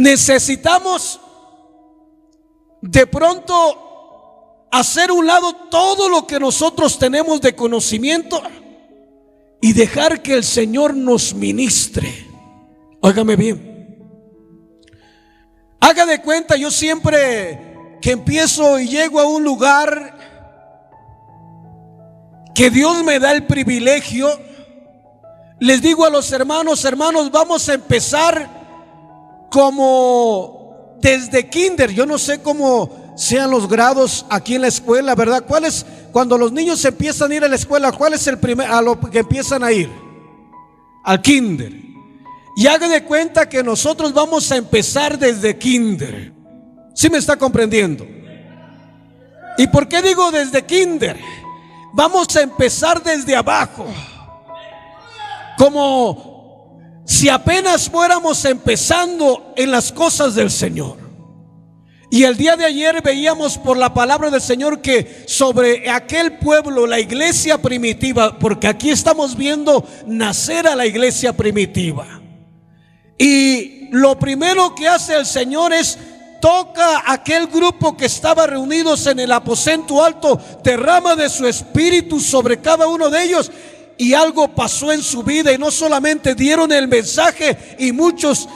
necesitamos de pronto hacer a un lado todo lo que nosotros tenemos de conocimiento y dejar que el Señor nos ministre. Óigame bien. Haga de cuenta, yo siempre que empiezo y llego a un lugar que Dios me da el privilegio, les digo a los hermanos: vamos a empezar como desde kinder. Yo no sé cómo sean los grados aquí en la escuela, ¿verdad? ¿Cuál es, cuando los niños empiezan a ir a la escuela, cuál es el primer a lo que empiezan a ir? Al kinder. Y haga de cuenta que nosotros vamos a empezar desde kinder. ¿Sí me está comprendiendo? ¿Y por qué digo desde kinder? Vamos a empezar desde abajo, como si apenas fuéramos empezando en las cosas del Señor. Y el día de ayer veíamos por la palabra del Señor que sobre aquel pueblo, la iglesia primitiva, porque aquí estamos viendo nacer a la iglesia primitiva, y lo primero que hace el Señor es toca a aquel grupo que estaba reunidos en el aposento alto, derrama de su espíritu sobre cada uno de ellos, y algo pasó en su vida. Y no solamente dieron el mensaje y muchos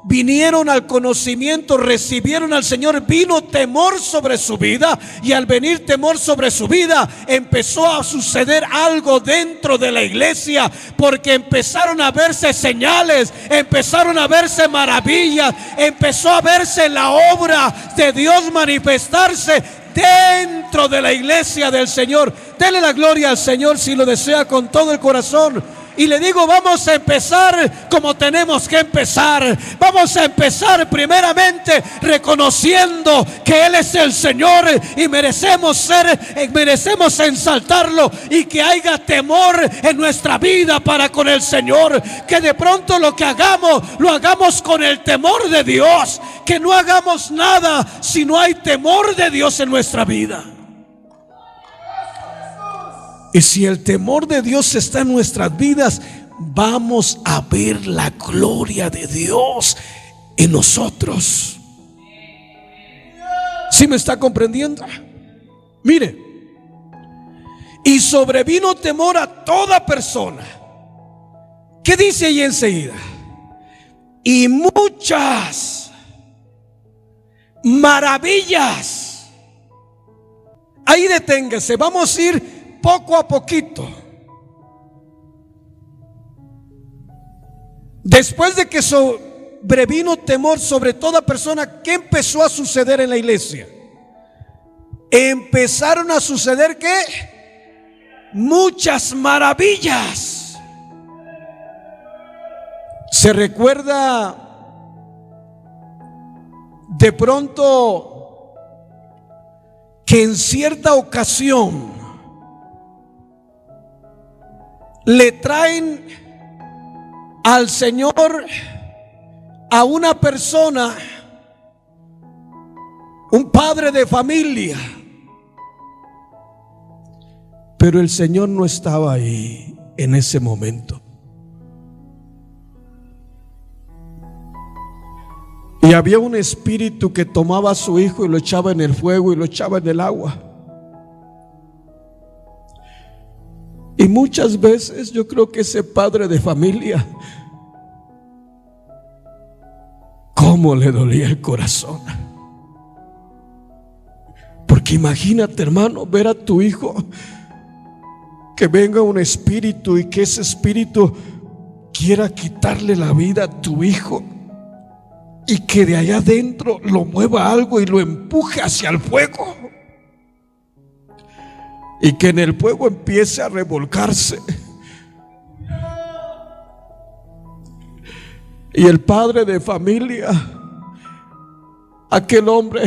vinieron al conocimiento, recibieron al Señor, vino temor sobre su vida, y al venir temor sobre su vida empezó a suceder algo dentro de la iglesia, porque empezaron a verse señales, empezaron a verse maravillas, empezó a verse la obra de Dios manifestarse dentro de la iglesia del Señor. Dele la gloria al Señor si lo desea con todo el corazón. Y le digo, vamos a empezar como tenemos que empezar. Vamos a empezar primeramente reconociendo que Él es el Señor y merecemos ensaltarlo, y que haya temor en nuestra vida para con el Señor. Que de pronto lo que hagamos, lo hagamos con el temor de Dios. Que no hagamos nada si no hay temor de Dios en nuestra vida. Y si el temor de Dios está en nuestras vidas, vamos a ver la gloria de Dios en nosotros. ¿Sí me está comprendiendo? Mire, y sobrevino temor a toda persona. ¿Qué dice ahí enseguida? Y muchas maravillas. Ahí deténgase, vamos a ir poco a poquito. Después de que sobrevino temor sobre toda persona, ¿qué empezó a suceder en la iglesia? Empezaron a suceder ¿qué? Muchas maravillas. ¿Se recuerda de pronto que en cierta ocasión le traen al Señor a una persona, un padre de familia, pero el Señor no estaba ahí en ese momento? Y había un espíritu que tomaba a su hijo y lo echaba en el fuego y lo echaba en el agua. Y muchas veces yo creo que ese padre de familia, cómo le dolía el corazón. Porque imagínate, hermano, ver a tu hijo, que venga un espíritu y que ese espíritu quiera quitarle la vida a tu hijo, y que de allá adentro lo mueva algo y lo empuje hacia el fuego, y que en el fuego empiece a revolcarse. Y el padre de familia, aquel hombre,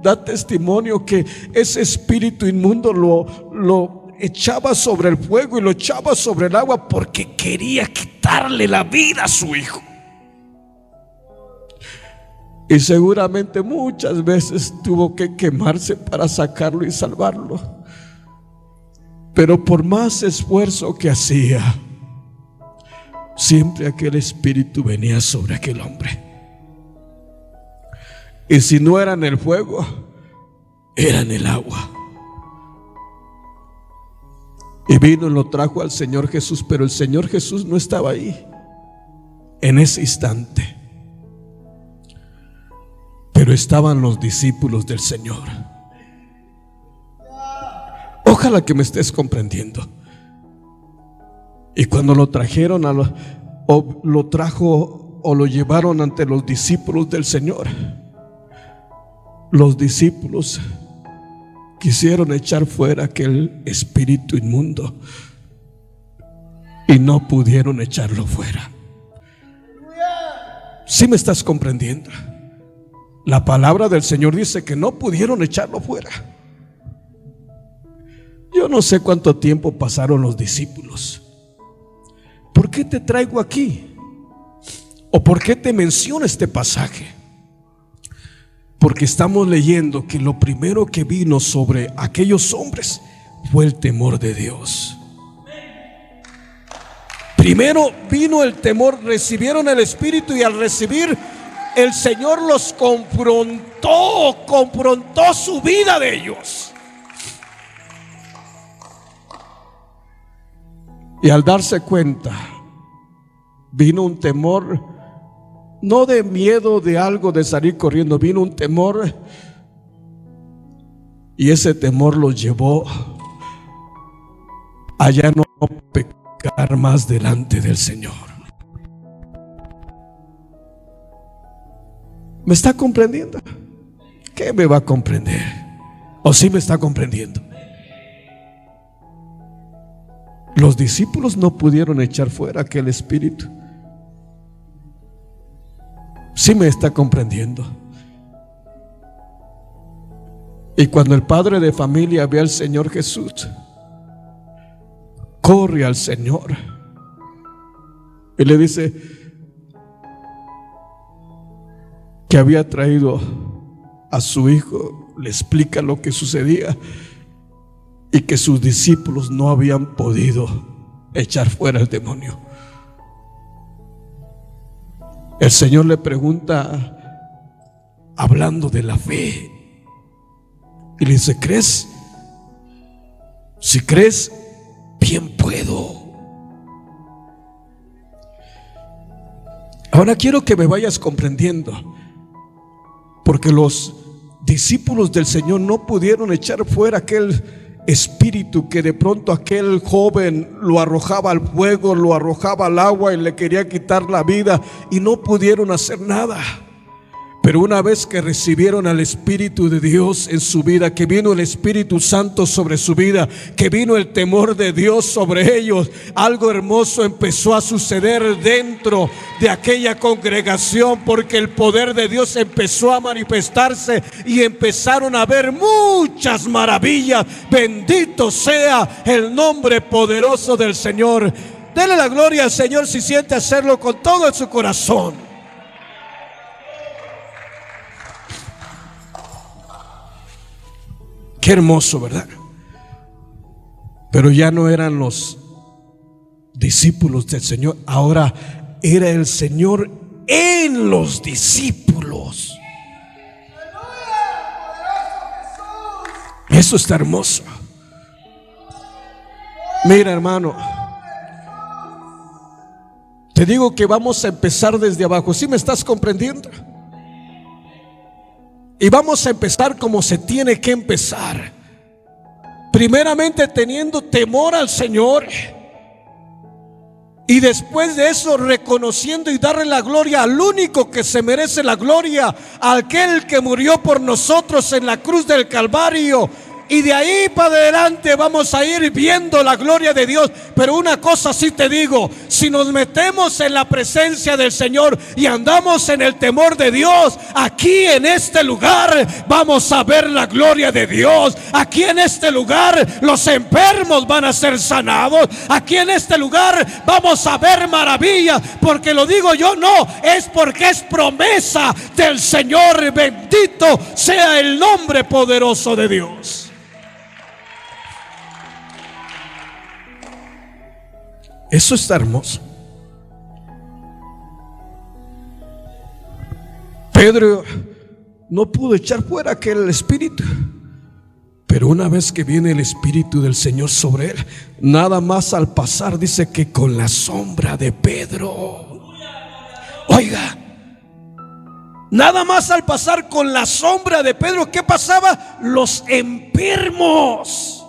da testimonio que ese espíritu inmundo lo echaba sobre el fuego y lo echaba sobre el agua porque quería quitarle la vida a su hijo. Y seguramente muchas veces tuvo que quemarse para sacarlo y salvarlo. Pero por más esfuerzo que hacía, siempre aquel espíritu venía sobre aquel hombre. Y si no era en el fuego, era en el agua. Y vino y lo trajo al Señor Jesús, pero el Señor Jesús no estaba ahí en ese instante. Pero estaban los discípulos del Señor. Ojalá que me estés comprendiendo. Y cuando lo trajeron o lo llevaron ante los discípulos del Señor, los discípulos quisieron echar fuera aquel espíritu inmundo y no pudieron echarlo fuera. ¿Sí me estás comprendiendo? La palabra del Señor dice que no pudieron echarlo fuera. Yo no sé cuánto tiempo pasaron los discípulos. ¿Por qué te traigo aquí? ¿O por qué te menciono este pasaje? Porque estamos leyendo que lo primero que vino sobre aquellos hombres fue el temor de Dios. Primero vino el temor, recibieron el Espíritu, y al recibir, el Señor los confrontó su vida de ellos. Y al darse cuenta, vino un temor, no de miedo de algo, de salir corriendo, vino un temor, y ese temor los llevó a ya no pecar más delante del Señor. ¿Me está comprendiendo? ¿Qué me va a comprender? ¿O sí me está comprendiendo? Los discípulos no pudieron echar fuera aquel espíritu. ¿Sí me está comprendiendo? Y cuando el padre de familia ve al Señor Jesús, corre al Señor y le dice que había traído a su hijo, le explica lo que sucedía y que sus discípulos no habían podido echar fuera el demonio. El Señor le pregunta, hablando de la fe, y le dice: ¿crees? Si crees, bien puedo. Ahora quiero que me vayas comprendiendo, porque los discípulos del Señor no pudieron echar fuera aquel espíritu que de pronto aquel joven lo arrojaba al fuego, lo arrojaba al agua y le quería quitar la vida, y no pudieron hacer nada. Pero una vez que recibieron al Espíritu de Dios en su vida, que vino el Espíritu Santo sobre su vida, que vino el temor de Dios sobre ellos, algo hermoso empezó a suceder dentro de aquella congregación, porque el poder de Dios empezó a manifestarse y empezaron a ver muchas maravillas. Bendito sea el nombre poderoso del Señor. Dele la gloria al Señor si siente hacerlo con todo su corazón. Qué hermoso, ¿verdad? Pero ya no eran los discípulos del Señor, ahora era el Señor en los discípulos. Eso está hermoso. Mira, hermano, te digo que vamos a empezar desde abajo. ¿Sí me estás comprendiendo? Y vamos a empezar como se tiene que empezar. Primeramente teniendo temor al Señor, y después de eso reconociendo y darle la gloria al único que se merece la gloria, a aquel que murió por nosotros en la cruz del Calvario. Y de ahí para adelante vamos a ir viendo la gloria de Dios. Pero una cosa sí te digo: si nos metemos en la presencia del Señor y andamos en el temor de Dios, aquí en este lugar vamos a ver la gloria de Dios. Aquí en este lugar los enfermos van a ser sanados. Aquí en este lugar vamos a ver maravillas. Porque lo digo yo, no, es porque es promesa del Señor. Bendito sea el nombre poderoso de Dios. Eso está hermoso. Pedro no pudo echar fuera aquel espíritu. Pero una vez que viene el Espíritu del Señor sobre él, nada más al pasar, dice que con la sombra de Pedro. Oiga, nada más al pasar con la sombra de Pedro, ¿qué pasaba? Los enfermos.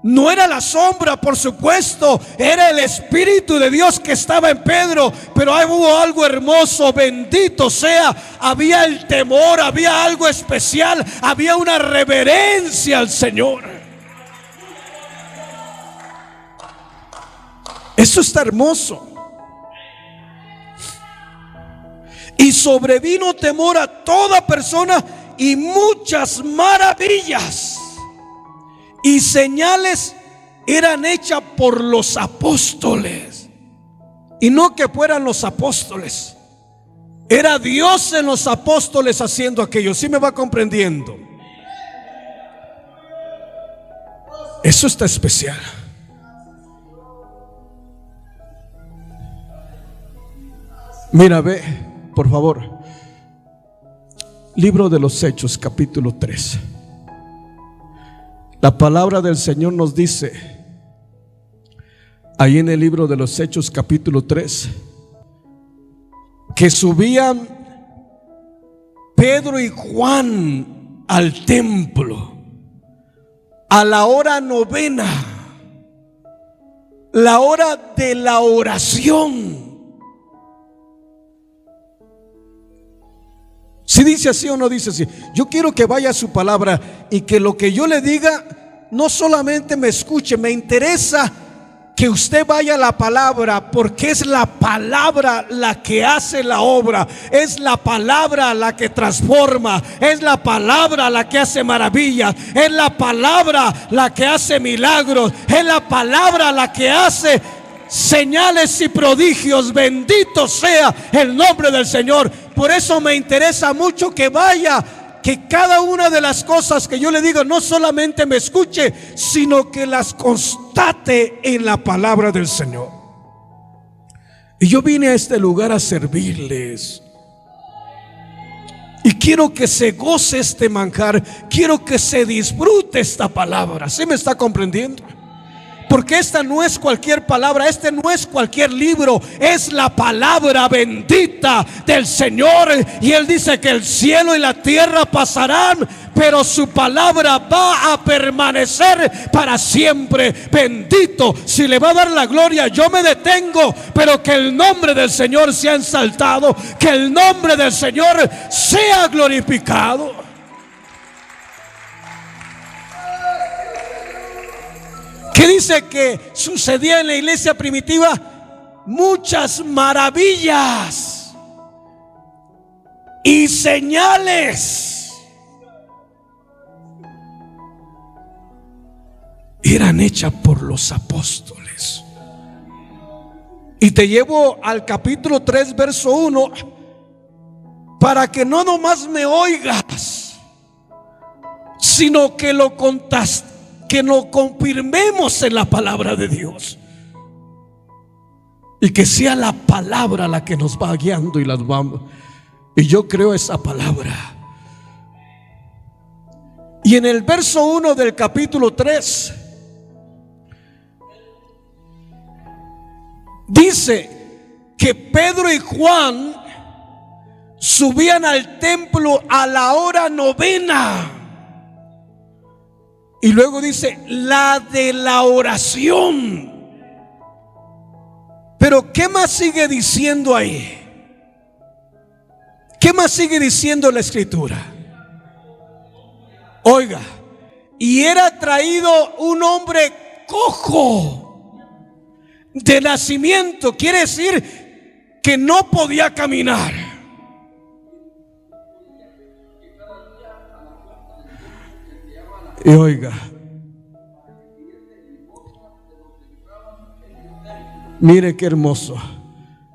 No era la sombra, por supuesto, era el Espíritu de Dios que estaba en Pedro. Pero ahí hubo algo hermoso, bendito sea. Había el temor, había algo especial, había una reverencia al Señor. Eso está hermoso. Y sobrevino temor a toda persona y muchas maravillas y señales eran hechas por los apóstoles. Y no que fueran los apóstoles, era Dios en los apóstoles haciendo aquello. ¿Sí me va comprendiendo? Eso está especial. Mira, ve, por favor, Libro de los Hechos, capítulo 3. La palabra del Señor nos dice ahí en el libro de los Hechos, capítulo 3, que subían Pedro y Juan al templo a la hora novena, la hora de la oración. Si dice así o no dice así. Yo quiero que vaya a su palabra y que lo que yo le diga no solamente me escuche, me interesa que usted vaya a la palabra, porque es la palabra la que hace la obra, es la palabra la que transforma, es la palabra la que hace maravillas, es la palabra la que hace milagros, es la palabra la que hace señales y prodigios. Bendito sea el nombre del Señor. Por eso me interesa mucho que vaya, que cada una de las cosas que yo le digo no solamente me escuche, sino que las constate en la palabra del Señor. Y yo vine a este lugar a servirles, y quiero que se goce este manjar, quiero que se disfrute esta palabra. ¿Sí me está comprendiendo? Porque esta no es cualquier palabra, este no es cualquier libro, es la palabra bendita del Señor. Y Él dice que el cielo y la tierra pasarán, pero su palabra va a permanecer para siempre. Bendito. Si le va a dar la gloria, yo me detengo, pero que el nombre del Señor sea ensaltado, que el nombre del Señor sea glorificado. ¿Qué dice que sucedía en la iglesia primitiva? Muchas maravillas y señales eran hechas por los apóstoles. Y te llevo al capítulo 3, verso 1, para que no nomás me oigas, sino que lo contaste, que lo confirmemos en la palabra de Dios, y que sea la palabra la que nos va guiando y las vamos. Y yo creo esa palabra. Y en el verso 1 del capítulo 3 dice que Pedro y Juan subían al templo a la hora novena. Y luego dice la de la oración. Pero ¿qué más sigue diciendo ahí? ¿Qué más sigue diciendo la escritura? Oiga, y era traído un hombre cojo de nacimiento. Quiere decir que no podía caminar. Y oiga, mire qué hermoso.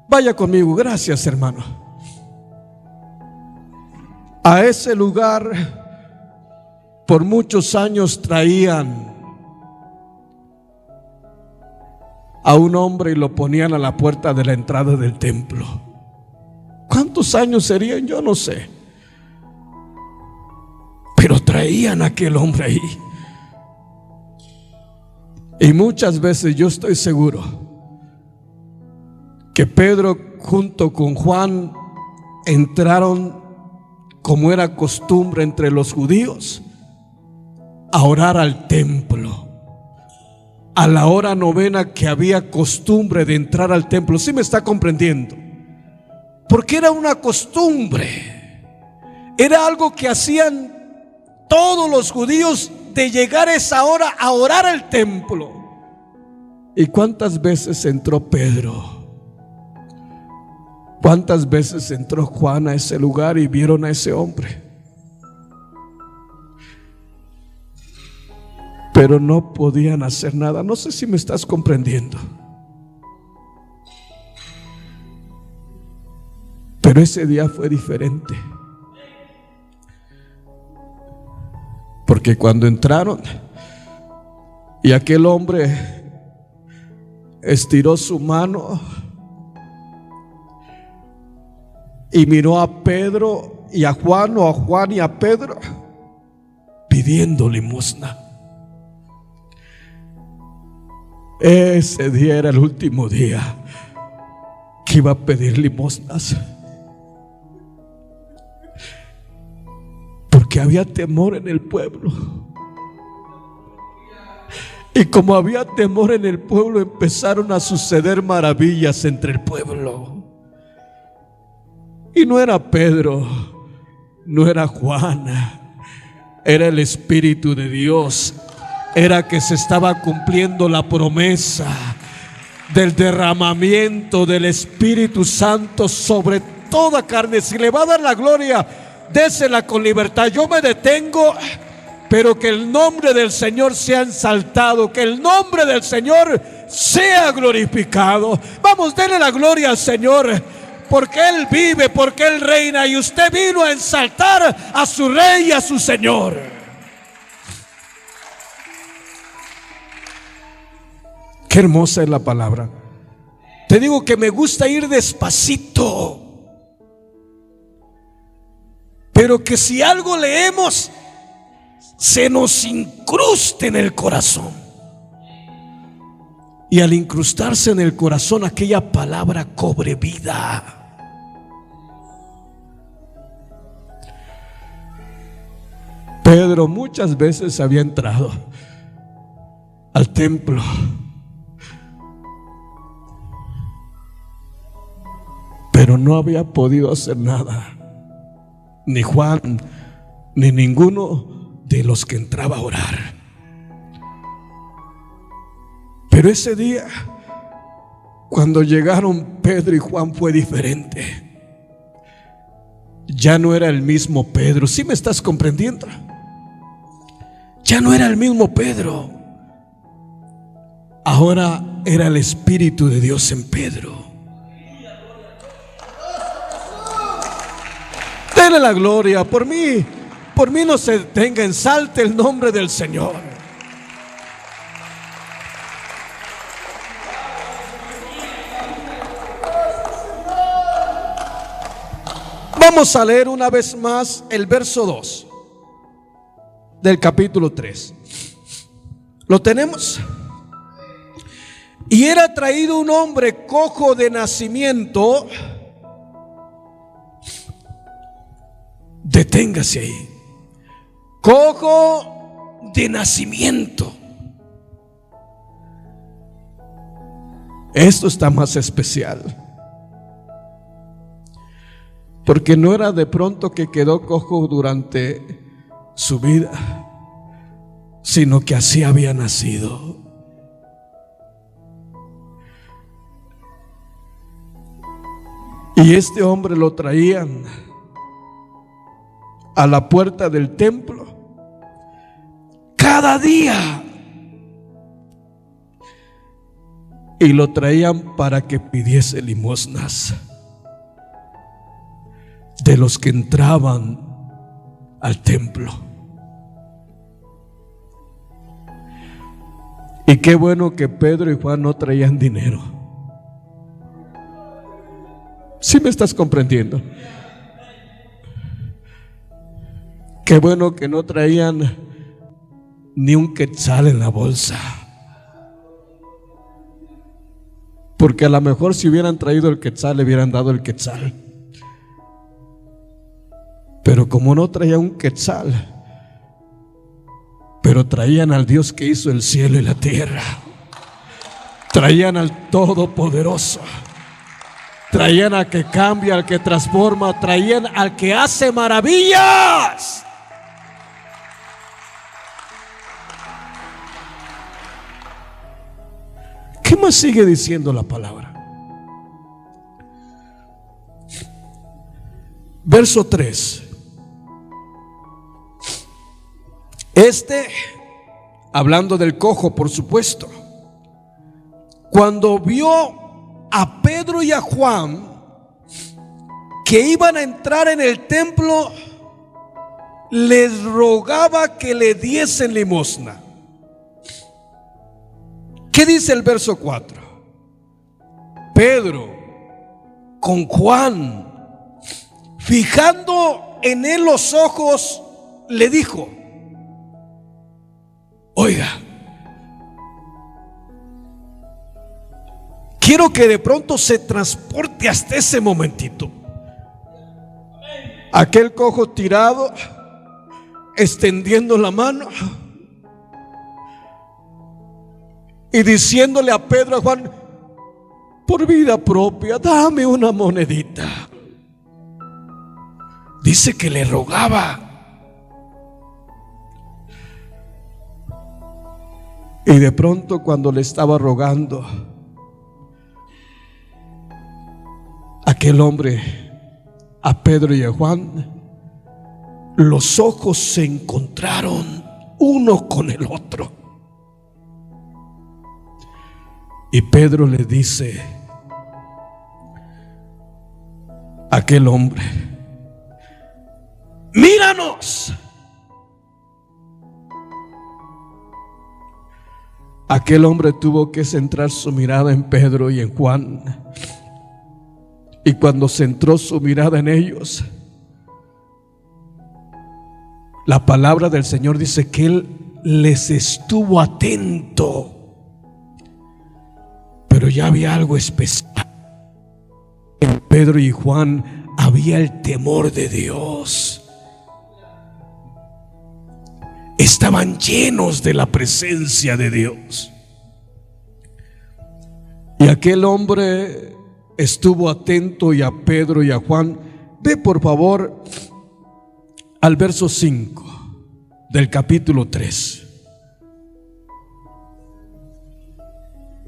Vaya conmigo, gracias hermano. A ese lugar por muchos años traían a un hombre y lo ponían a la puerta de la entrada del templo. ¿Cuántos años serían? Yo no sé. traían a aquel hombre ahí. Y muchas veces yo estoy seguro que Pedro junto con Juan entraron, como era costumbre entre los judíos, a orar al templo a la hora novena, que había costumbre de entrar al templo. ¿Sí me está comprendiendo? Porque era una costumbre, era algo que hacían todos los judíos, de llegar a esa hora a orar al templo. ¿Y cuántas veces entró Pedro? ¿Cuántas veces entró Juan a ese lugar y vieron a ese hombre? Pero no podían hacer nada. No sé si me estás comprendiendo. Pero ese día fue diferente. Porque cuando entraron y aquel hombre estiró su mano y miró a Pedro y a Juan, o a Juan y a Pedro, pidiendo limosna. Ese día era el último día que iba a pedir limosnas, porque había temor en el pueblo. Y como había temor en el pueblo, empezaron a suceder maravillas entre el pueblo. Y no era Pedro, no era Juan, era el Espíritu de Dios. Era que se estaba cumpliendo la promesa del derramamiento del Espíritu Santo sobre toda carne. Si le va a dar la gloria, désela con libertad. Yo me detengo, pero que el nombre del Señor sea exaltado, que el nombre del Señor sea glorificado. Vamos, denle la gloria al Señor, porque Él vive, porque Él reina, y usted vino a exaltar a su Rey y a su Señor. Qué hermosa es la palabra. Te digo que me gusta ir despacito, pero que si algo leemos, se nos incruste en el corazón. Y al incrustarse en el corazón, aquella palabra cobre vida. Pedro muchas veces había entrado al templo, pero no había podido hacer nada. Ni Juan, ni ninguno de los que entraba a orar. Pero ese día, cuando llegaron Pedro y Juan, fue diferente. Ya no era el mismo Pedro. ¿Sí me estás comprendiendo? Ya no era el mismo Pedro. Ahora era el Espíritu de Dios en Pedro. Dele la gloria. Por mí no se detenga, ensalte el nombre del Señor. Vamos a leer una vez más el verso 2 del capítulo 3. ¿Lo tenemos? Y era traído un hombre cojo de nacimiento. Deténgase ahí. Cojo de nacimiento. Esto está más especial, porque no era de pronto que quedó cojo durante su vida, sino que así había nacido. Y este hombre lo traían a la puerta del templo cada día, y lo traían para que pidiese limosnas de los que entraban al templo. Y qué bueno que Pedro y Juan no traían dinero. ¿Sí me estás comprendiendo? Qué bueno que no traían ni un quetzal en la bolsa, porque a lo mejor si hubieran traído el quetzal le hubieran dado el quetzal. Pero como no traían un quetzal, pero traían al Dios que hizo el cielo y la tierra, traían al Todopoderoso, traían al que cambia, al que transforma, traían al que hace maravillas. ¿Qué más sigue diciendo la palabra? Verso 3. Hablando del cojo, por supuesto, cuando vio a Pedro y a Juan que iban a entrar en el templo, les rogaba que le diesen limosna. ¿Qué dice el verso 4? Pedro con Juan, fijando en él los ojos, le dijo: oiga, quiero que de pronto se transporte hasta ese momentito. Aquel cojo tirado, extendiendo la mano y diciéndole a Pedro, a Juan: por vida propia, dame una monedita. Dice que le rogaba. Y de pronto, cuando le estaba rogando, aquel hombre, a Pedro y a Juan, los ojos se encontraron uno con el otro. Y Pedro le dice a aquel hombre: míranos. Aquel hombre tuvo que centrar su mirada en Pedro y en Juan. Y cuando centró su mirada en ellos, la palabra del Señor dice que Él les estuvo atento. Pero ya había algo especial. En Pedro y Juan había el temor de Dios. Estaban llenos de la presencia de Dios. Y aquel hombre estuvo atento, y a Pedro y a Juan. Ve por favor al verso 5 del capítulo 3.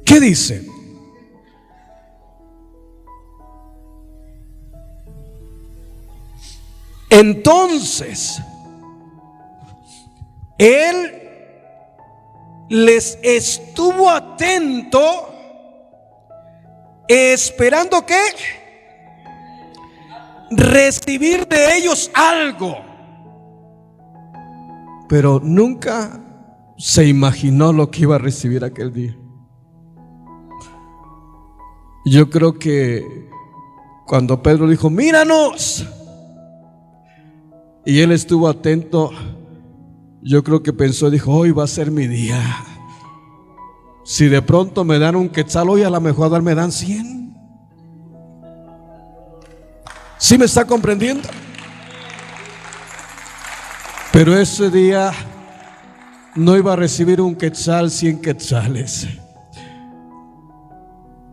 ¿Qué dice? Entonces Él les estuvo atento, esperando que recibir de ellos algo, pero nunca se imaginó lo que iba a recibir aquel día. Yo creo que cuando Pedro dijo: míranos, y él estuvo atento, yo creo que pensó, dijo: hoy va a ser mi día. Si de pronto me dan un quetzal, hoy a lo mejor me dan 100. ¿Sí me está comprendiendo? Pero ese día no iba a recibir un quetzal, 100 quetzales.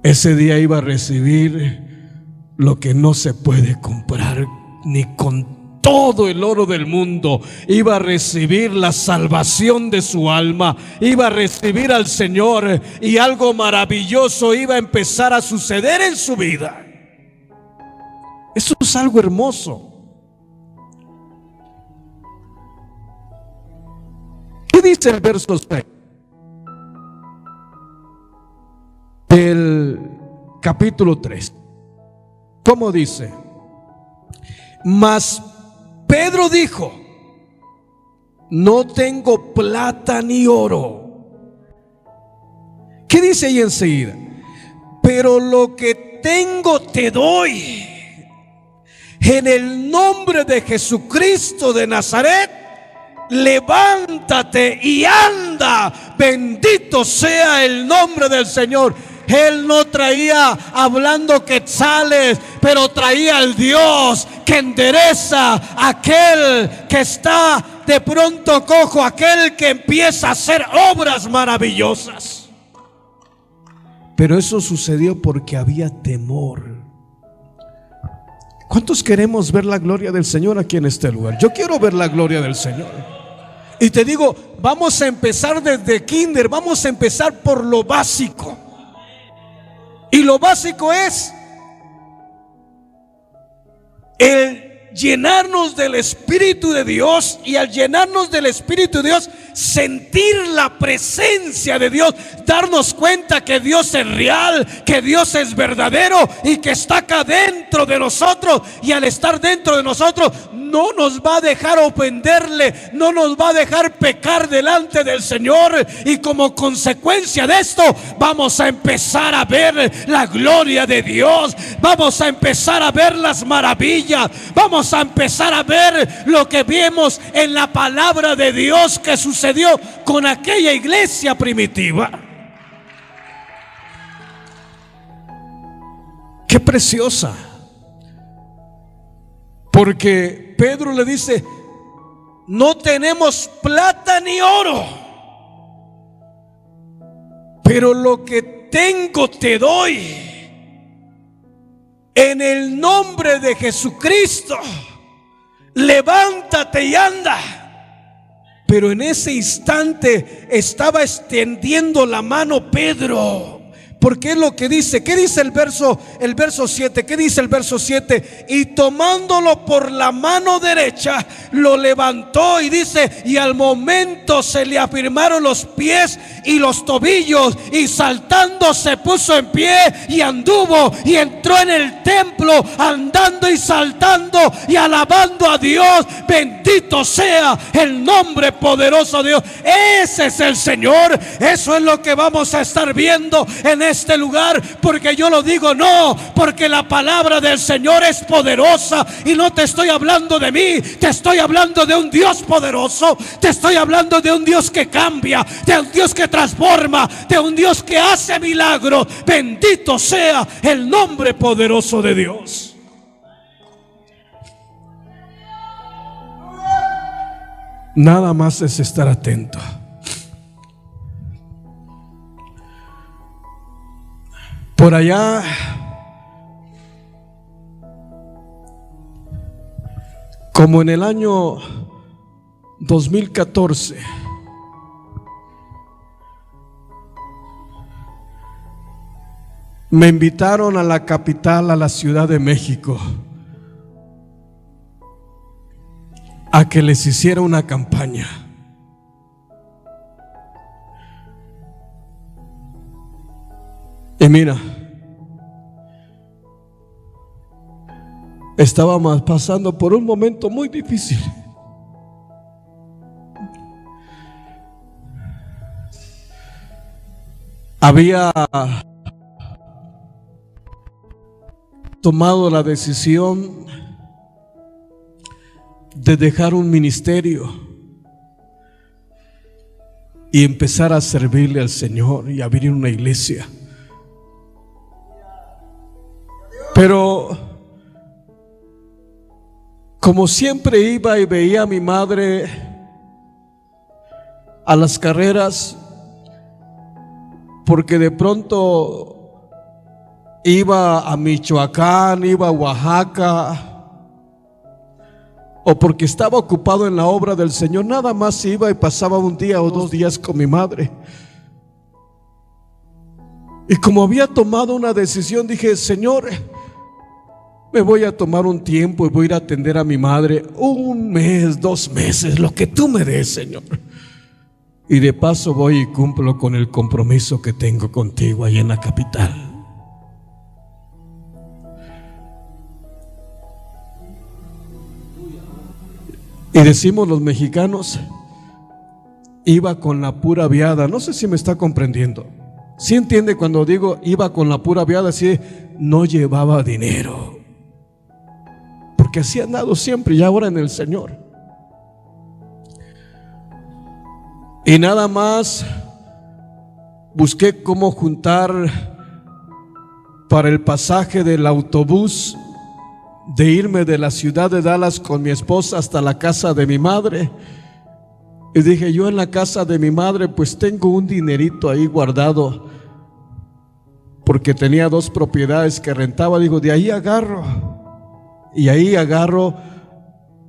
Ese día iba a recibir lo que no se puede comprar ni con todo el oro del mundo. Iba a recibir la salvación de su alma, iba a recibir al Señor, y algo maravilloso iba a empezar a suceder en su vida. Eso es algo hermoso. ¿Qué dice el verso 6 del capítulo 3? ¿Cómo dice? Mas Pedro dijo: no tengo plata ni oro. ¿Qué dice ahí enseguida? Pero lo que tengo te doy. en el nombre de Jesucristo de Nazaret, levántate y anda. Bendito sea el nombre del Señor. Él no traía hablando quetzales, pero traía al Dios que endereza, aquel que está de pronto cojo, aquel que empieza a hacer obras maravillosas. Pero eso sucedió porque había temor. ¿Cuántos queremos ver la gloria del Señor aquí en este lugar? Yo quiero ver la gloria del Señor. Y te digo, vamos a empezar desde kinder, vamos a empezar por lo básico. Y lo básico es el llenarnos del Espíritu de Dios, y al llenarnos del Espíritu de Dios, sentir la presencia de Dios, darnos cuenta que Dios es real, que Dios es verdadero y que está acá dentro de nosotros. Y al estar dentro de nosotros, no nos va a dejar ofenderle, no nos va a dejar pecar delante del Señor. Y como consecuencia de esto, vamos a empezar a ver la gloria de Dios, vamos a empezar a ver las maravillas, vamos a empezar a ver lo que vimos en la palabra de Dios que sucedió con aquella iglesia primitiva. Qué preciosa. Porque Pedro le dice: no tenemos plata ni oro, pero lo que tengo te doy. En el nombre de Jesucristo, levántate y anda. Pero en ese instante estaba extendiendo la mano Pedro. Porque es lo que dice. ¿Qué dice el verso 7? ¿Qué dice el verso 7? Y tomándolo por la mano derecha, lo levantó, y dice: y al momento se le afirmaron los pies y los tobillos, y saltando se puso en pie y anduvo, y entró en el templo andando y saltando y alabando a Dios. Bendito sea el nombre poderoso de Dios. Ese es el Señor. Eso es lo que vamos a estar viendo en este lugar. Porque yo lo digo, no, porque la palabra del Señor es poderosa. Y no te estoy hablando de mí, te estoy hablando de un Dios poderoso. Te estoy hablando de un Dios que cambia, de un Dios que transforma, de un Dios que hace milagros. Bendito sea el nombre poderoso de Dios. Nada más es estar atento. Por allá, como en el año 2014, me invitaron a la capital, a la Ciudad de México, a que les hiciera una campaña. Y mira, estábamos pasando por un momento muy difícil. Había tomado la decisión de dejar un ministerio y empezar a servirle al Señor y abrir una iglesia. Pero como siempre iba y veía a mi madre a las carreras, porque de pronto iba a Michoacán, iba a Oaxaca, o porque estaba ocupado en la obra del Señor, nada más iba y pasaba un día o 2 días con mi madre. Y como había tomado una decisión, dije: Señor, me voy a tomar un tiempo y voy a ir a atender a mi madre 1 mes, 2 meses, lo que tú me des, Señor. Y de paso voy y cumplo con el compromiso que tengo contigo ahí en la capital. Y decimos los mexicanos: iba con la pura viada. No sé si me está comprendiendo. ¿Sí entiende cuando digo iba con la pura viada? Así, no llevaba dinero, porque porque así he andado siempre y ahora en el Señor. Y nada más busqué cómo juntar para el pasaje del autobús de irme de la ciudad de Dallas con mi esposa hasta la casa de mi madre. Y dije, yo en la casa de mi madre pues tengo un dinerito ahí guardado, porque tenía 2 propiedades que rentaba. Digo, de ahí agarro, y ahí agarro,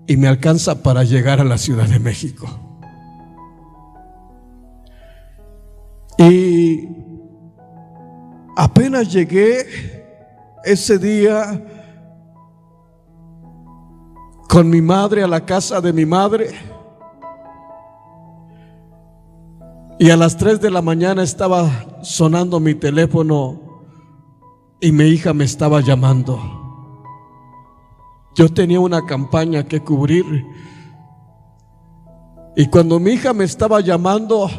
y me alcanza para llegar a la Ciudad de México. Y apenas llegué ese día con mi madre a la casa de mi madre, y a las 3 de la mañana estaba sonando mi teléfono y mi hija me estaba llamando. Yo tenía una campaña que cubrir, y cuando mi hija me estaba llamando,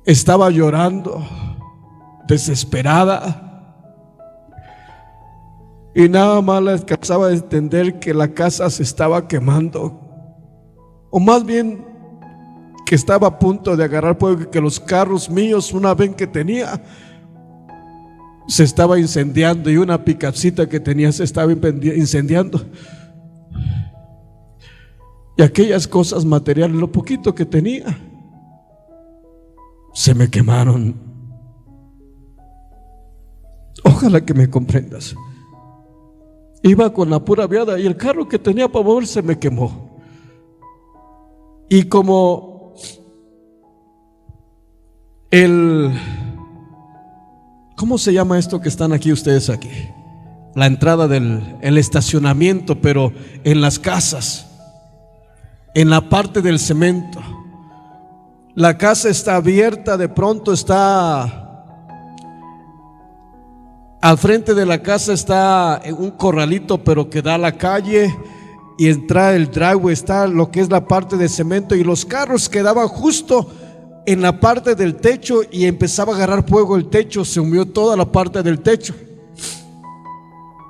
estaba llorando, desesperada, y nada más le alcanzaba a entender que la casa se estaba quemando, o más bien que estaba a punto de agarrar fuego, que los carros míos, una vez que tenía, se estaba incendiando, y una picapcita que tenía se estaba incendiando, y aquellas cosas materiales, lo poquito que tenía, se me quemaron. Ojalá que me comprendas. Iba con la pura viada y el carro que tenía para mover se me quemó. Y como ¿cómo se llama esto que están aquí ustedes aquí? La entrada el estacionamiento, pero en las casas, en la parte del cemento. La casa está abierta, de pronto está al frente de la casa, está un corralito pero que da a la calle, y entra el driveway, está lo que es la parte de cemento, y los carros quedaban justo en la parte del techo, y empezaba a agarrar fuego el techo, se humió toda la parte del techo.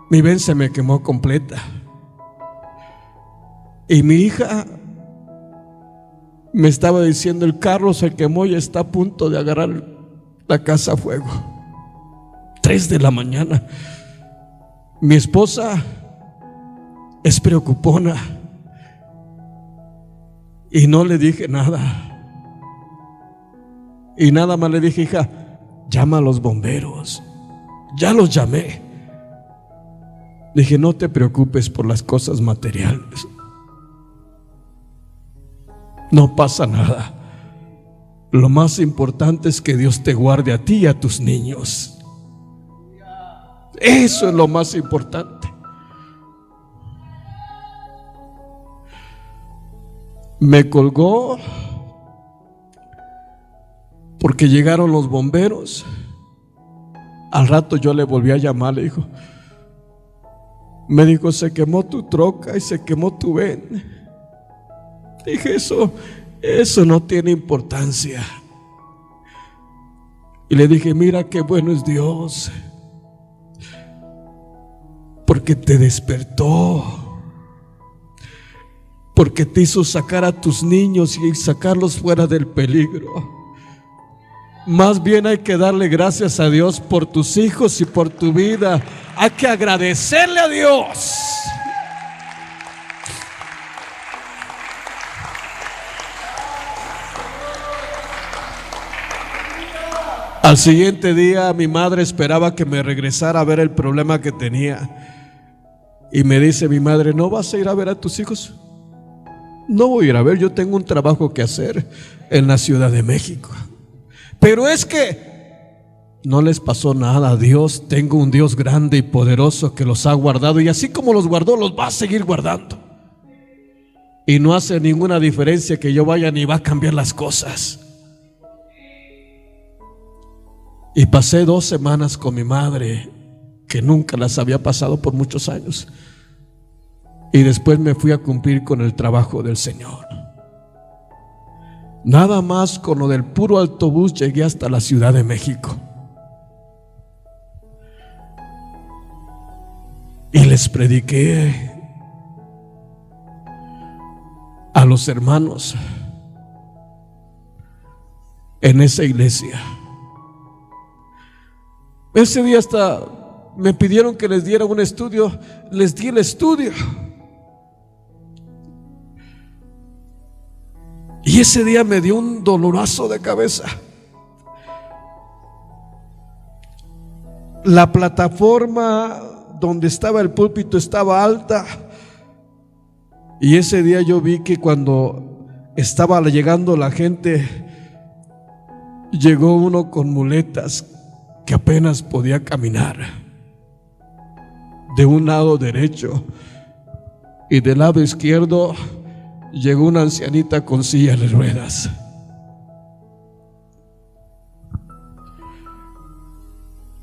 Mi ven se me quemó completa, y mi hija me estaba diciendo, el carro se quemó y está a punto de agarrar la casa a fuego. 3 de la mañana. Mi esposa es preocupona, y no le dije nada, y nada más le dije, hija, llama a los bomberos. Ya los llamé. Dije, no te preocupes por las cosas materiales, no pasa nada. Lo más importante es que Dios te guarde a ti y a tus niños. Eso es lo más importante. Me colgó porque llegaron los bomberos. Al rato yo le volví a llamar, me dijo, se quemó tu troca y se quemó tu ven. Dije, eso no tiene importancia. Y le dije, mira qué bueno es Dios, porque te despertó, porque te hizo sacar a tus niños y sacarlos fuera del peligro. Más bien hay que darle gracias a Dios por tus hijos y por tu vida. Hay que agradecerle a Dios. Al siguiente día mi madre esperaba que me regresara a ver el problema que tenía, y me dice mi madre, ¿no vas a ir a ver a tus hijos? No voy a ir a ver, yo tengo un trabajo que hacer en la Ciudad de México. Pero es que no les pasó nada a Dios. Tengo un Dios grande y poderoso que los ha guardado, y así como los guardó, los va a seguir guardando. Y no hace ninguna diferencia que yo vaya, ni va a cambiar las cosas. Y pasé 2 semanas con mi madre, que nunca las había pasado por muchos años. Y después me fui a cumplir con el trabajo del Señor. Nada más con lo del puro autobús llegué hasta la Ciudad de México. y les prediqué a los hermanos en esa iglesia. Ese día hasta me pidieron que les diera un estudio, les di el estudio. Y ese día me dio un dolorazo de cabeza. La plataforma donde estaba el púlpito estaba alta. Y ese día yo vi que cuando estaba llegando la gente, llegó uno con muletas que apenas podía caminar. De un lado derecho y del lado izquierdo llegó una ancianita con silla de ruedas.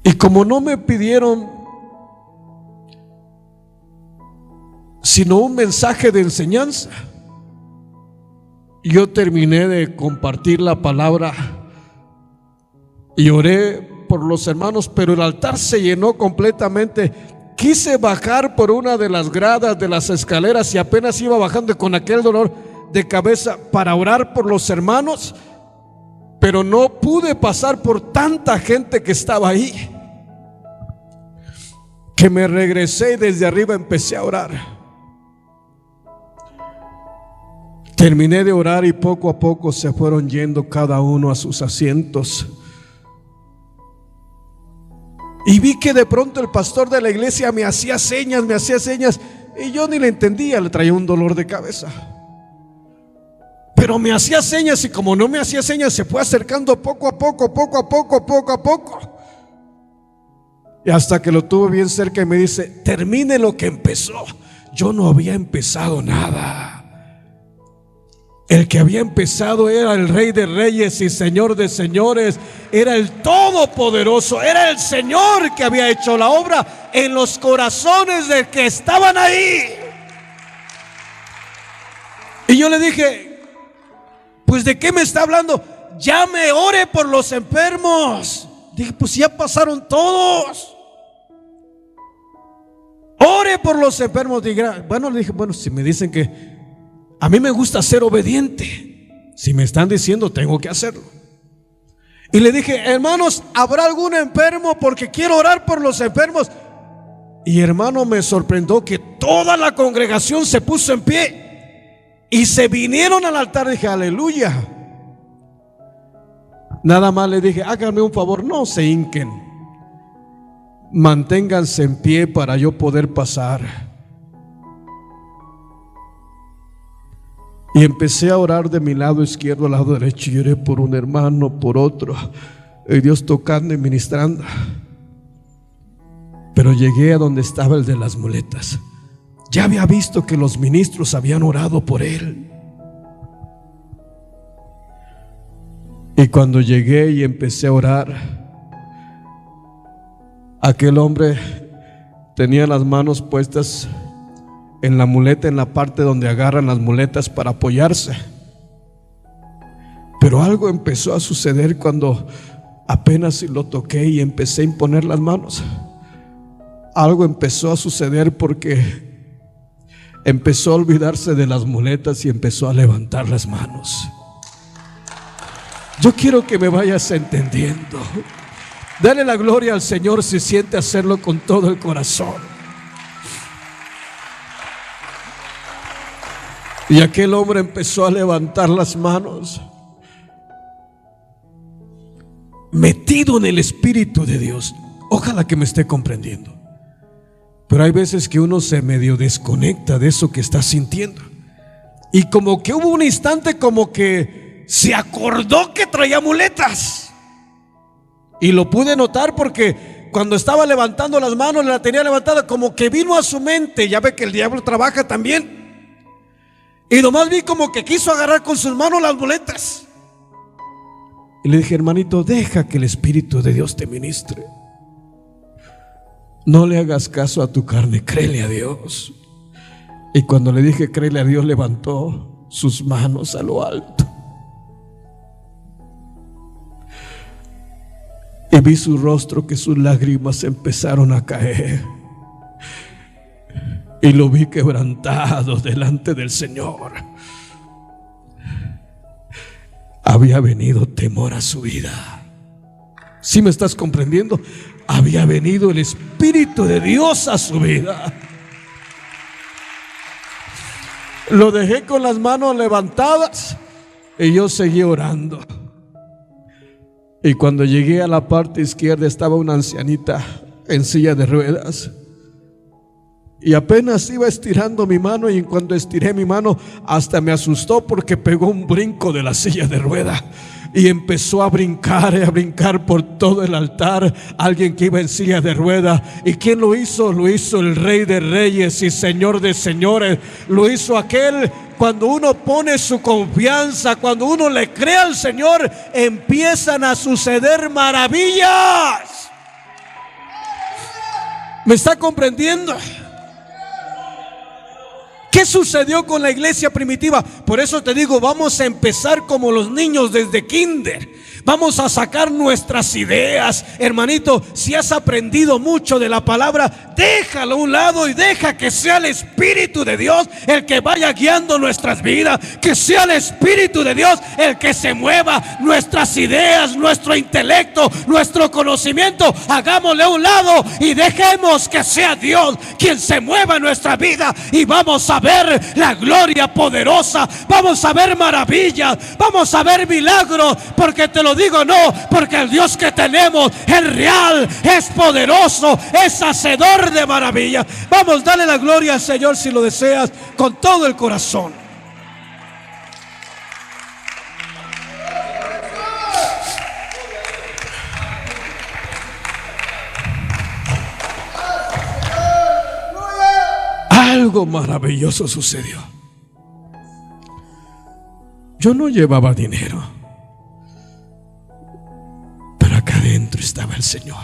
Y como no me pidieron sino un mensaje de enseñanza, yo terminé de compartir la palabra y oré por los hermanos, pero el altar se llenó completamente. Quise bajar por una de las gradas de las escaleras y apenas iba bajando con aquel dolor de cabeza para orar por los hermanos, pero no pude pasar por tanta gente que estaba ahí, que me regresé y desde arriba empecé a orar. Terminé de orar y poco a poco se fueron yendo cada uno a sus asientos. Y vi que de pronto el pastor de la iglesia me hacía señas, y yo ni le entendía, le traía un dolor de cabeza. Pero me hacía señas, y como no me hacía señas, se fue acercando poco a poco. Y hasta que lo tuve bien cerca y me dice: termine lo que empezó. Yo no había empezado nada. El que había empezado era el Rey de Reyes y Señor de Señores, era el Todopoderoso, era el Señor que había hecho la obra en los corazones de que estaban ahí. Y yo le dije: pues ¿de qué me está hablando? Ya me ore por los enfermos. Dije: pues ya pasaron todos. Ore por los enfermos. Bueno, le dije: bueno, si me dicen que a mí me gusta ser obediente, si me están diciendo, tengo que hacerlo. Y le dije: hermanos, ¿habrá algún enfermo? Porque quiero orar por los enfermos. Y hermano, me sorprendió que toda la congregación se puso en pie y se vinieron al altar. Dije: aleluya. Nada más le dije: háganme un favor, no se hinquen, manténganse en pie para yo poder pasar. Y empecé a orar de mi lado izquierdo al lado derecho. Y oré por un hermano, por otro, y Dios tocando y ministrando. Pero llegué a donde estaba el de las muletas. Ya había visto que los ministros habían orado por él. Y cuando llegué y empecé a orar, aquel hombre tenía las manos puestas en la muleta, en la parte donde agarran las muletas para apoyarse. Pero algo empezó a suceder cuando apenas lo toqué y empecé a imponer las manos. Algo empezó a suceder porque empezó a olvidarse de las muletas y empezó a levantar las manos. Yo quiero que me vayas entendiendo. Dale la gloria al Señor si siente hacerlo con todo el corazón. Y aquel hombre empezó a levantar las manos, metido en el Espíritu de Dios. Ojalá que me esté comprendiendo. Pero hay veces que uno se medio desconecta de eso que está sintiendo. Y como que hubo un instante como que se acordó que traía muletas. Y lo pude notar porque cuando estaba levantando las manos, la tenía levantada, como que vino a su mente. Ya ve que el diablo trabaja también. Y nomás vi como que quiso agarrar con sus manos las muletas. Y le dije: hermanito, deja que el Espíritu de Dios te ministre. No le hagas caso a tu carne, créele a Dios. Y cuando le dije créele a Dios, levantó sus manos a lo alto. Y vi su rostro que sus lágrimas empezaron a caer. y lo vi quebrantado delante del Señor. Había venido temor a su vida. ¿Sí me estás comprendiendo? Había venido el Espíritu de Dios a su vida. Lo dejé con las manos levantadas y yo seguí orando. Y cuando llegué a la parte izquierda estaba una ancianita en silla de ruedas. Y apenas iba estirando mi mano, y en cuanto estiré mi mano hasta me asustó porque pegó un brinco de la silla de ruedas y empezó a brincar por todo el altar. Alguien que iba en silla de ruedas. ¿Y quién lo hizo? Lo hizo el Rey de Reyes y Señor de Señores. Lo hizo aquel. Cuando uno pone su confianza, cuando uno le cree al Señor, empiezan a suceder maravillas. ¿Me está comprendiendo? ¿Qué sucedió con la iglesia primitiva? Por eso te digo, vamos a empezar como los niños desde kinder. Vamos a sacar nuestras ideas. Hermanito, si has aprendido mucho de la palabra, déjalo a un lado y deja que sea el Espíritu de Dios el que vaya guiando nuestras vidas. Que sea el Espíritu de Dios el que se mueva nuestras ideas, nuestro intelecto, nuestro conocimiento. Hagámosle a un lado y dejemos que sea Dios quien se mueva en nuestra vida, y vamos a ver la gloria poderosa. Vamos a ver maravillas, vamos a ver milagros. Porque te lo digo, no, porque el Dios que tenemos es real, es poderoso, es hacedor de maravillas. Vamos, dale la gloria al Señor si lo deseas con todo el corazón. Algo maravilloso sucedió. Yo no llevaba dinero, pero acá adentro estaba el Señor.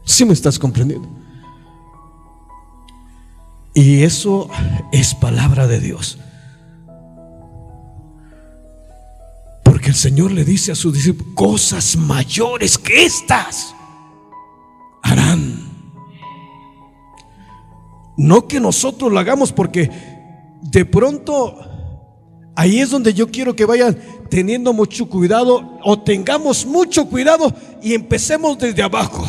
¿Sí me estás comprendiendo? Y eso es palabra de Dios. Porque el Señor le dice a sus discípulos: cosas mayores que estas harán. No que nosotros lo hagamos, porque de pronto ahí es donde yo quiero que vayan teniendo mucho cuidado, o tengamos mucho cuidado y empecemos desde abajo.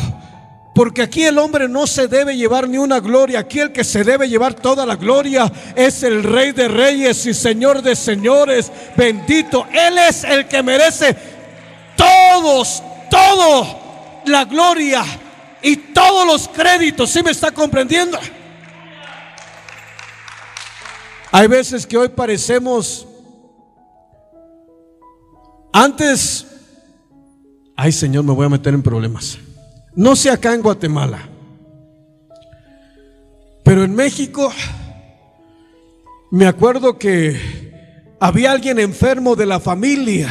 Porque aquí el hombre no se debe llevar ni una gloria. Aquí el que se debe llevar toda la gloria es el Rey de Reyes y Señor de Señores. Bendito, Él es el que merece todo la gloria y todos los créditos. ¿Sí me está comprendiendo? Hay veces que hoy parecemos, antes, ay Señor, me voy a meter en problemas. No sé acá en Guatemala, pero en México me acuerdo que había alguien enfermo de la familia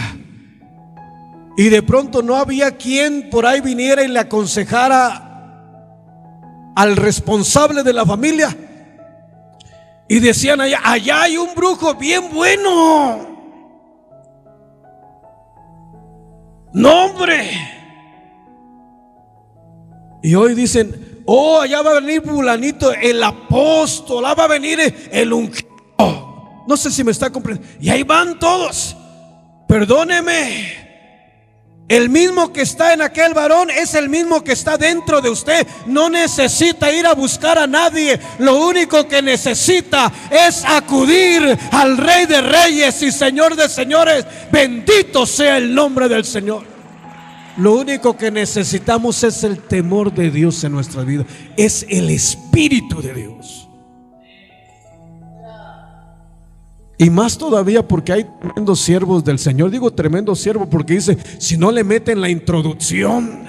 y de pronto no había quien por ahí viniera y le aconsejara al responsable de la familia. Y decían: allá hay un brujo bien bueno. No, hombre. Y hoy dicen: oh, allá va a venir fulanito, el apóstol, allá va a venir el ungido. No sé si me está comprendiendo. Y ahí van todos. Perdóneme, el mismo que está en aquel varón es el mismo que está dentro de usted. No necesita ir a buscar a nadie. Lo único que necesita es acudir al Rey de Reyes y Señor de Señores. Bendito sea el nombre del Señor. Lo único que necesitamos es el temor de Dios en nuestra vida. Es el Espíritu de Dios. Y más todavía porque hay tremendos siervos del Señor. Digo tremendo siervo porque dice: si no le meten la introducción.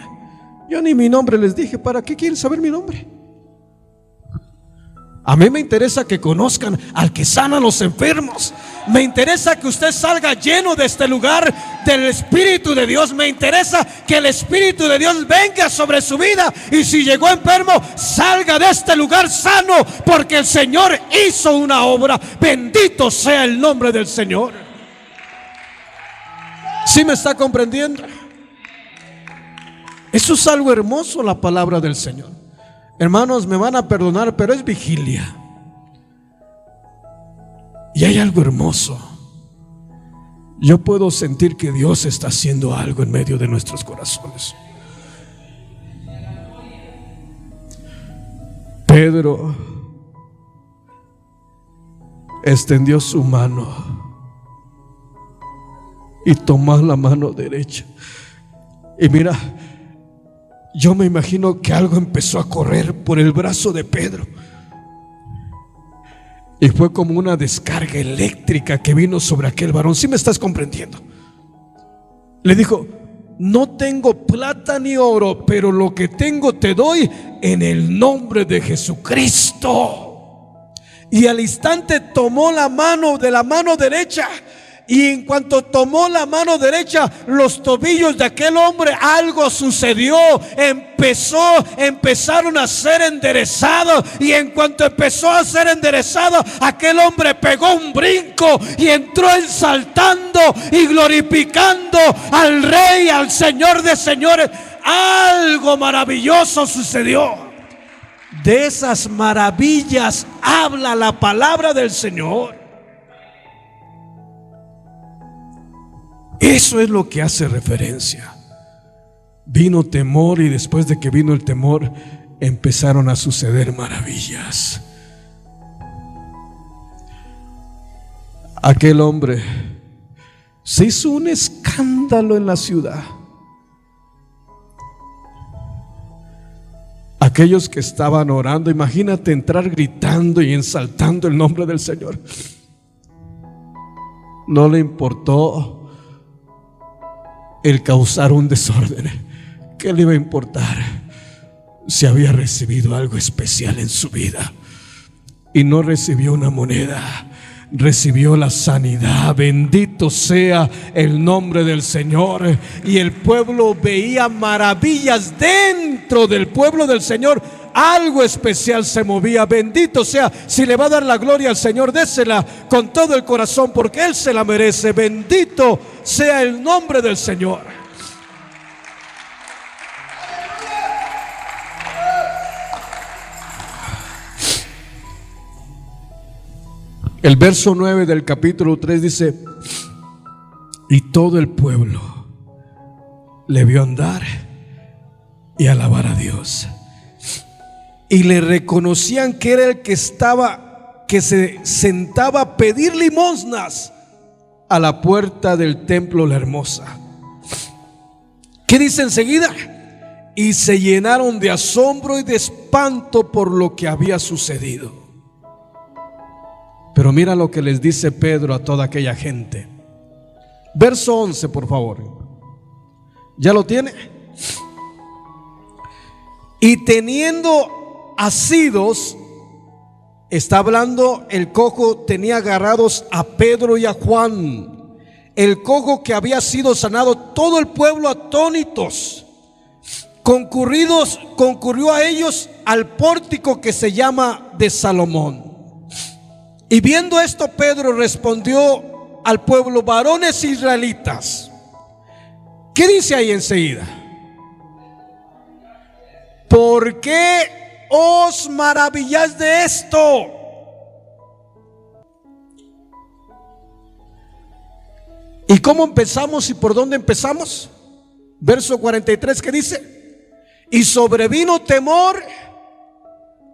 Yo ni mi nombre les dije. ¿Para qué quieren saber mi nombre? A mí me interesa que conozcan al que sana a los enfermos. Me interesa que usted salga lleno de este lugar del Espíritu de Dios. Me interesa que el Espíritu de Dios venga sobre su vida. Y si llegó enfermo, salga de este lugar sano, porque el Señor hizo una obra. Bendito sea el nombre del Señor. ¿Sí me está comprendiendo? Eso es algo hermoso, la palabra del Señor. Hermanos, me van a perdonar, pero es vigilia. Y hay algo hermoso. Yo puedo sentir que Dios está haciendo algo en medio de nuestros corazones. Pedro extendió su mano y tomó la mano derecha. Y mira, yo me imagino que algo empezó a correr por el brazo de Pedro. Y fue como una descarga eléctrica que vino sobre aquel varón. ¿Sí me estás comprendiendo? Le dijo: no tengo plata ni oro, pero lo que tengo te doy en el nombre de Jesucristo. Y al instante tomó la mano de la mano derecha. Y en cuanto tomó la mano derecha, los tobillos de aquel hombre, algo sucedió. Empezaron a ser enderezados. Y en cuanto empezó a ser enderezado, aquel hombre pegó un brinco y entró exaltando y glorificando al Rey, al Señor de señores. Algo maravilloso sucedió. De esas maravillas habla la palabra del Señor. Eso es lo que hace referencia. Vino temor, y después de que vino el temor, empezaron a suceder maravillas. Aquel hombre se hizo un escándalo en la ciudad. Aquellos que estaban orando, imagínate entrar gritando y ensaltando el nombre del Señor. No le importó el causar un desorden. ¿Qué le iba a importar si había recibido algo especial en su vida? Y no recibió una moneda, recibió la sanidad. Bendito sea el nombre del Señor. Y el pueblo veía maravillas. Dentro del pueblo del Señor algo especial se movía. Bendito sea. Si le va a dar la gloria al Señor, désela con todo el corazón, porque Él se la merece. Bendito sea el nombre del Señor. El verso 9 del capítulo 3 dice: y todo el pueblo le vio andar y alabar a Dios, y le reconocían que era el que se sentaba a pedir limosnas a la puerta del templo La Hermosa. ¿Qué dice enseguida? Y se llenaron de asombro y de espanto por lo que había sucedido. Pero mira lo que les dice Pedro a toda aquella gente. Verso 11, por favor. ¿Ya lo tiene? Y teniendo asidos, está hablando, el cojo tenía agarrados a Pedro y a Juan, el cojo que había sido sanado, todo el pueblo atónitos. Concurrió a ellos al pórtico que se llama de Salomón. Y viendo esto, Pedro respondió al pueblo: varones israelitas. ¿Qué dice ahí enseguida? ¿Por qué os maravilláis de esto? ¿Y cómo empezamos y por dónde empezamos? Verso 43, ¿qué dice? Y sobrevino temor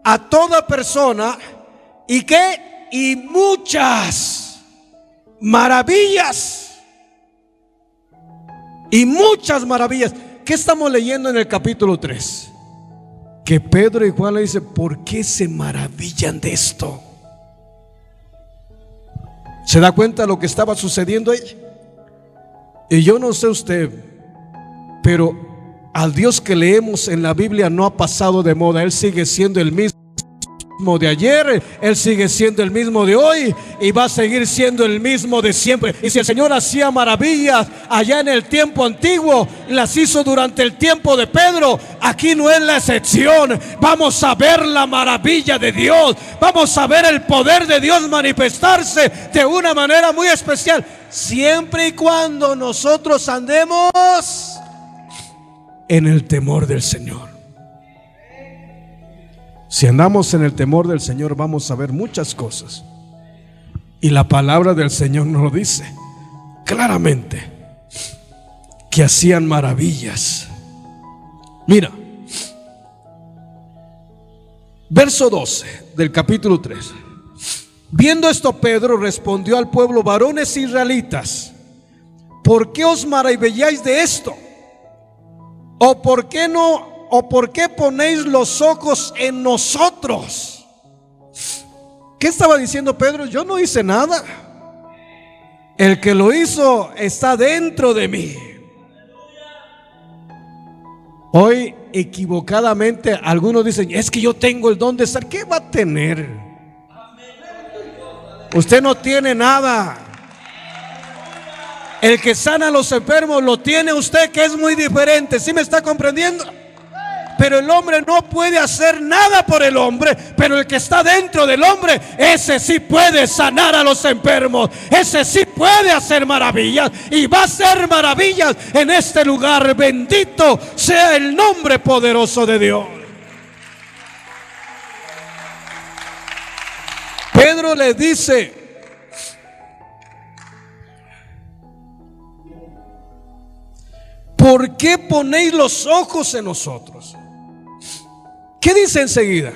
a toda persona. ¿Y qué? Y muchas maravillas. Y muchas maravillas. ¿Qué estamos leyendo en el capítulo 3? Que Pedro y Juan le dicen: ¿por qué se maravillan de esto? ¿Se da cuenta de lo que estaba sucediendo ahí? Y yo no sé usted, pero al Dios que leemos en la Biblia no ha pasado de moda. Él sigue siendo el mismo de ayer, Él sigue siendo el mismo de hoy y va a seguir siendo el mismo de siempre. Y si el Señor hacía maravillas allá en el tiempo antiguo, las hizo durante el tiempo de Pedro, aquí no es la excepción. Vamos a ver la maravilla de Dios, vamos a ver el poder de Dios manifestarse de una manera muy especial, siempre y cuando nosotros andemos en el temor del Señor. Si andamos en el temor del Señor, vamos a ver muchas cosas. Y la palabra del Señor nos lo dice claramente, que hacían maravillas. Mira, verso 12 del capítulo 3. Viendo esto, Pedro respondió al pueblo: varones israelitas, ¿por qué os maravilláis de esto? ¿O por qué ponéis los ojos en nosotros? ¿Qué estaba diciendo Pedro? Yo no hice nada. El que lo hizo está dentro de mí. Hoy equivocadamente algunos dicen: es que yo tengo el don de ser. ¿Qué va a tener? Usted no tiene nada. El que sana a los enfermos lo tiene usted, que es muy diferente. ¿Sí me está comprendiendo? Pero el hombre no puede hacer nada por el hombre, pero el que está dentro del hombre, ese sí puede sanar a los enfermos, ese sí puede hacer maravillas, y va a hacer maravillas en este lugar. Bendito sea el nombre poderoso de Dios. Pedro le dice: ¿por qué ponéis los ojos en nosotros? ¿Qué dice enseguida?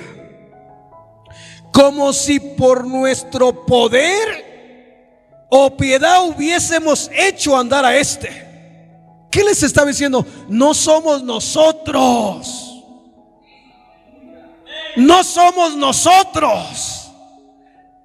Como si por nuestro poder o piedad hubiésemos hecho andar a este. ¿Qué les está diciendo? No somos nosotros. No somos nosotros.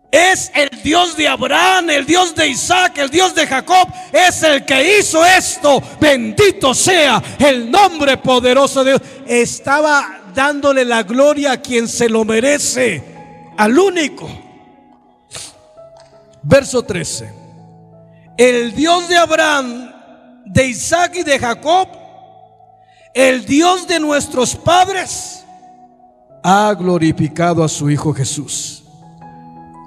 Es el Dios de Abraham, el Dios de Isaac, el Dios de Jacob. Es el que hizo esto. Bendito sea el nombre poderoso de Dios. Estaba dándole la gloria a quien se lo merece, al único. Verso 13. El Dios de Abraham, de Isaac y de Jacob, el Dios de nuestros padres, ha glorificado a su Hijo Jesús,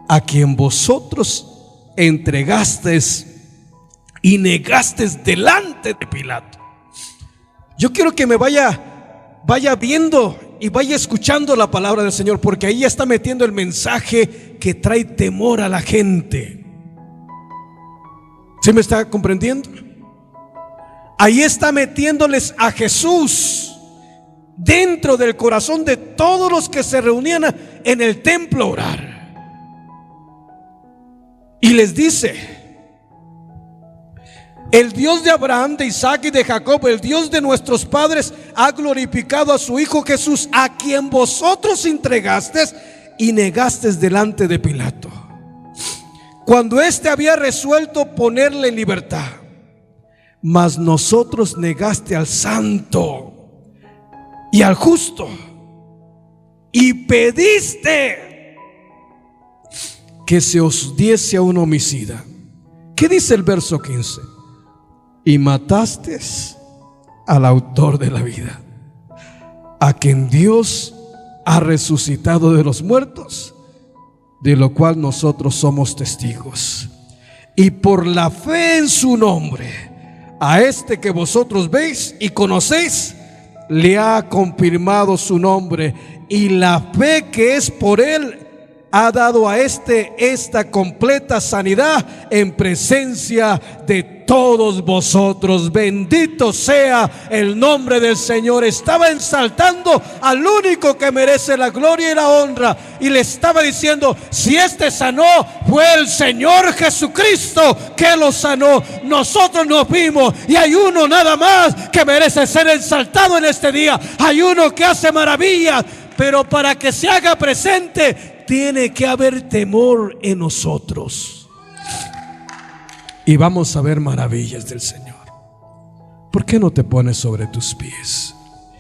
a quien vosotros entregasteis y negasteis delante de Pilato. Yo quiero que me vaya viendo y vaya escuchando la palabra del Señor, porque ahí está metiendo el mensaje que trae temor a la gente. ¿Sí me está comprendiendo? Ahí está metiéndoles a Jesús dentro del corazón de todos los que se reunían en el templo a orar. Y les dice: el Dios de Abraham, de Isaac y de Jacob, el Dios de nuestros padres, ha glorificado a su Hijo Jesús, a quien vosotros entregasteis y negasteis delante de Pilato, cuando éste había resuelto ponerle en libertad. Mas nosotros negaste al santo y al justo, y pediste que se os diese a un homicida. ¿Qué dice el verso 15? Y mataste al autor de la vida, a quien Dios ha resucitado de los muertos, de lo cual nosotros somos testigos. Y por la fe en su nombre, a este que vosotros veis y conocéis, le ha confirmado su nombre, y la fe que es por él ha dado a este esta completa sanidad en presencia de todos vosotros. Bendito sea el nombre del Señor. Estaba exaltando al único que merece la gloria y la honra, y le estaba diciendo: si este sanó, fue el Señor Jesucristo que lo sanó. Nosotros nos vimos, y hay uno nada más que merece ser exaltado en este día. Hay uno que hace maravillas, pero para que se haga presente tiene que haber temor en nosotros, y vamos a ver maravillas del Señor. ¿Por qué no te pones sobre tus pies?